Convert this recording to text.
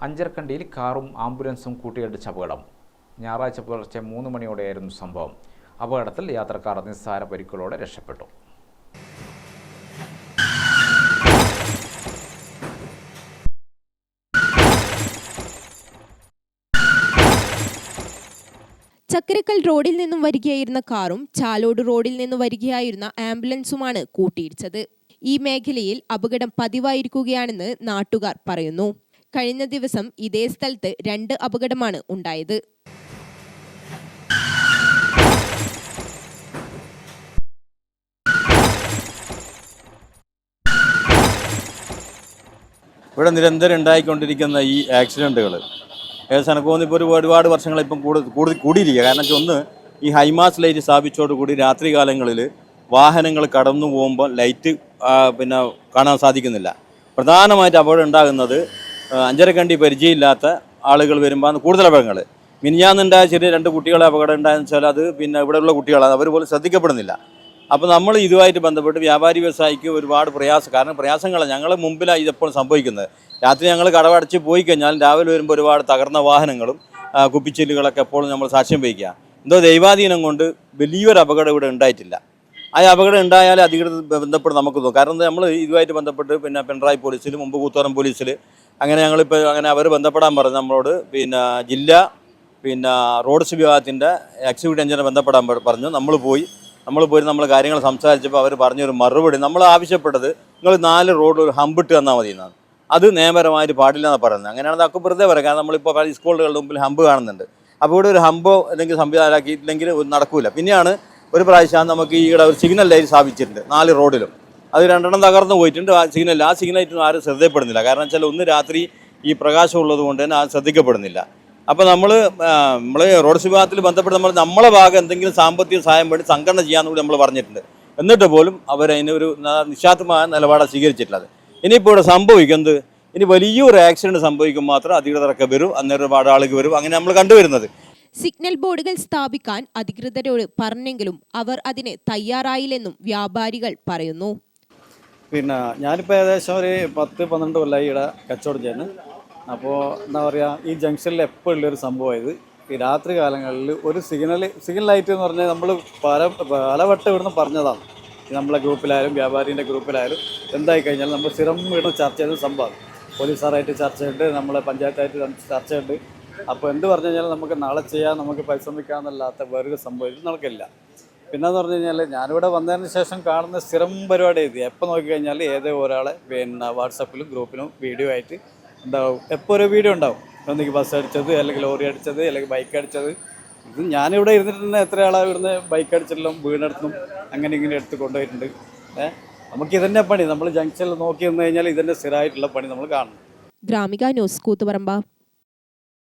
അഞ്ചരക്കണ്ടിയിൽ കാറും ആംബുലൻസും കൂട്ടിയിടിച്ച അപകടം. ഞായറാഴ്ച പുലർച്ചെ 3 മണിയോടെയായിരുന്നു സംഭവം. അപകടത്തിൽ യാത്രക്കാർ നിസ്സാര പരിക്കുകളോടെ രക്ഷപ്പെട്ടു. ചക്കരക്കൽ റോഡിൽ നിന്നും വരികയായിരുന്ന കാറും ചാലോട് റോഡിൽ നിന്നും വരികയായിരുന്ന ആംബുലൻസുമാണ് കൂട്ടിയിടിച്ചത്. ഈ മേഖലയിൽ അപകടം പതിവായിരിക്കുകയാണെന്ന് നാട്ടുകാർ പറയുന്നു. കഴിഞ്ഞ ദിവസം ഇതേ സ്ഥലത്ത് 2 അപകടമാണ് ഉണ്ടായത്. ഇവിടെ നിരന്തരം ഉണ്ടായിക്കൊണ്ടിരിക്കുന്ന ഈ ആക്സിഡൻറ്റുകൾ ഏകദേശം ഇപ്പോൾ ഒരുപാട് വർഷങ്ങളിപ്പം കൂടിയിരിക്കുക. കാരണം ഒന്ന്, ഈ ഹൈമാസ് ലൈറ്റ് സ്ഥാപിച്ചതോടുകൂടി രാത്രി കാലങ്ങളിൽ വാഹനങ്ങൾ കടന്നു പോകുമ്പോൾ ലൈറ്റ് കാണാൻ സാധിക്കുന്നില്ല. പ്രധാനമായിട്ട് അപകടം ഉണ്ടാകുന്നത് അഞ്ചരക്കണ്ടി പരിചയമില്ലാത്ത ആളുകൾ വരുമ്പോൾ കൂടുതൽ അപകടങ്ങൾ. മിനിഞ്ഞാന്നുണ്ടായ ചെറിയ 2 കുട്ടികളെ അപകടം ഉണ്ടായെന്ന് വെച്ചാൽ അത് ഇവിടെയുള്ള കുട്ടികളാണ്, അവർ പോലും ശ്രദ്ധിക്കപ്പെടുന്നില്ല. അപ്പോൾ നമ്മൾ ഇതുമായിട്ട് ബന്ധപ്പെട്ട് വ്യാപാരി വ്യവസായിക്ക് ഒരുപാട് പ്രയാസങ്ങളാണ് ഞങ്ങൾ മുമ്പിലാണ് ഇതെപ്പോൾ സംഭവിക്കുന്നത്. രാത്രി ഞങ്ങൾ കടവടച്ച് പോയി കഴിഞ്ഞാൽ രാവിലെ വരുമ്പോൾ ഒരുപാട് തകർന്ന വാഹനങ്ങളും കുപ്പിച്ചില്ലുകളൊക്കെ എപ്പോഴും നമ്മൾ സാക്ഷ്യം വഹിക്കുക. എന്തോ ദൈവാധീനം കൊണ്ട് വലിയൊരു അപകടം ഇവിടെ ഉണ്ടായിട്ടില്ല. ആ അപകടം ഉണ്ടായാൽ അധികൃതർ ബന്ധപ്പെട്ട് നമുക്ക് തോന്നും. കാരണം നമ്മൾ ഇതുമായിട്ട് ബന്ധപ്പെട്ട് പിണറായി പോലീസിൽ, മുമ്പ് കൂത്തുപറം പോലീസിൽ അങ്ങനെ ഞങ്ങളിപ്പോൾ അവർ ബന്ധപ്പെടാൻ പറഞ്ഞു നമ്മളോട്. ജില്ലാ റോഡ്സ് വിഭാഗത്തിൻ്റെ എക്സിക്യൂട്ടീവ് എഞ്ചിനീയറെ ബന്ധപ്പെടാൻ പറഞ്ഞു. നമ്മൾ പോയി നമ്മൾ കാര്യങ്ങൾ സംസാരിച്ചപ്പോൾ അവർ പറഞ്ഞൊരു മറുപടി, നമ്മൾ ആവശ്യപ്പെട്ടത് നിങ്ങൾ 4 റോഡ് ഒരു ഹമ്പിട്ട് തന്നാൽ മതി എന്നാണ്. അത് നിയമപരമായിട്ട് പാടില്ല എന്നാണ് പറയുന്നത്. അങ്ങനെയാണെന്ന് അതൊക്കെ വെറുതെ പറയാം. കാരണം നമ്മളിപ്പോൾ സ്കൂളുകളുടെ മുമ്പിൽ ഹമ്പ് കാണുന്നുണ്ട്. അപ്പോൾ ഇവിടെ ഒരു ഹമ്പോ അല്ലെങ്കിൽ സംവിധാനമാക്കിയിട്ടില്ലെങ്കിൽ നടക്കില്ല. പിന്നെയാണ് ഒരു പ്രാവശ്യം നമുക്ക് ഈയിടെ ഒരു സിഗ്നൽ ലൈറ്റ് സ്ഥാപിച്ചിട്ടുണ്ട് 4 റോഡിലും. അത് 2 തകർന്നു പോയിട്ടുണ്ട്. ആ സിഗ്നൽ ലൈറ്റൊന്നും ആരും ശ്രദ്ധപ്പെടുന്നില്ല. കാരണം വെച്ചാൽ ഒന്ന് രാത്രി ഈ പ്രകാശം ഉള്ളത് കൊണ്ട് തന്നെ അത് ശ്രദ്ധിക്കപ്പെടുന്നില്ല. അപ്പോൾ നമ്മൾ റോഡ്സ് വിഭാഗത്തിൽ ബന്ധപ്പെട്ട് നമ്മളെ ഭാഗം എന്തെങ്കിലും സാമ്പത്തിക സഹായം വേണ്ടി സംഘടന ചെയ്യാമെന്ന് കൂടി നമ്മൾ പറഞ്ഞിട്ടുണ്ട്. എന്നിട്ട് പോലും അവരതിനൊരു നിശാത്തമായ നിലപാടാണ് സ്വീകരിച്ചിട്ടുള്ളത്. ഇനിയിപ്പോൾ ഇവിടെ സംഭവിക്കുന്നത്, ഇനി വലിയൊരു ആക്സിഡൻറ്റ് സംഭവിക്കും മാത്രം അധികൃതരൊക്കെ വരും, അന്നേരം ഒരുപാട് ആളുകൾ വരും. അങ്ങനെ നമ്മൾ കണ്ടുവരുന്നത്. സിഗ്നൽ ബോർഡുകൾ സ്ഥാപിക്കാൻ അധികൃതരോട് പറഞ്ഞെങ്കിലും അവർ അതിന് തയ്യാറായില്ലെന്നും വ്യാപാരികൾ പറയുന്നു. ഞാനിപ്പോൾ ഏകദേശം ഒരു 10-12 കൊല്ലമായി ഇവിടെ കച്ചവടം ചെയ്യുന്നു. അപ്പോൾ എന്താ പറയുക, ഈ ജംഗ്ഷനിൽ എപ്പോഴും ഉള്ളൊരു സംഭവമായത് ഈ രാത്രി കാലങ്ങളിൽ ഒരു സിഗ്നൽ ലൈറ്റ് എന്ന് പറഞ്ഞാൽ നമ്മൾ പലവട്ടം ഇവിടുന്ന് പറഞ്ഞതാണ്. നമ്മളെ ഗ്രൂപ്പിലായാലും വ്യാപാരിൻ്റെ ഗ്രൂപ്പിലായാലും എന്തായി കഴിഞ്ഞാൽ നമ്മൾ സ്ഥിരം ഇവിടുന്ന് ചർച്ച ചെയ്യുന്ന സംഭവമാണ്. പോലീസുകാരായിട്ട് ചർച്ചയുണ്ട്, നമ്മളെ പഞ്ചായത്തായിട്ട് ചർച്ചയുണ്ട്. അപ്പോൾ എന്ത് പറഞ്ഞു കഴിഞ്ഞാൽ നമുക്ക് നാളെ ചെയ്യാൻ നമുക്ക് പരിശ്രമിക്കാമെന്നല്ലാത്ത വേറൊരു സംഭവം ഇത് നടക്കില്ല. പിന്നെയെന്ന് പറഞ്ഞു കഴിഞ്ഞാൽ ഞാനിവിടെ വന്നതിന് ശേഷം കാണുന്ന സ്ഥിരം പരിപാടി ഇത്. എപ്പോൾ നോക്കിക്കഴിഞ്ഞാൽ ഏതോ ഒരാളെ വാട്സപ്പിലും ഗ്രൂപ്പിലും വീഡിയോ ആയിട്ട് ഉണ്ടാവും. എപ്പോൾ ഒരു വീഡിയോ ഉണ്ടാവും. ഒന്നെങ്കിൽ ബസ് അടിച്ചത്, അല്ലെങ്കിൽ ലോറി അടിച്ചത്, അല്ലെങ്കിൽ ബൈക്ക് അടിച്ചത്. ഇത് ഞാനിവിടെ ഇരുന്നിട്ട് തന്നെ എത്ര ആളാണ് ഇവിടുന്ന് ബൈക്ക് അടിച്ചെല്ലാം വീണെടുത്തും അങ്ങനെ ഇങ്ങനെ എടുത്ത് കൊണ്ടുപോയിട്ടുണ്ട്. നമുക്ക് ഇതന്നെ പണി. നമ്മൾ ജംഗ്ഷനിൽ നോക്കി നിന്ന് കഴിഞ്ഞാൽ ഇതന്നെ സ്ഥിരമായിട്ടുള്ള പണി നമ്മൾ കാണണം. ഗ്രാമിക ന്യൂസ്, കൂത്തുപറമ്പ.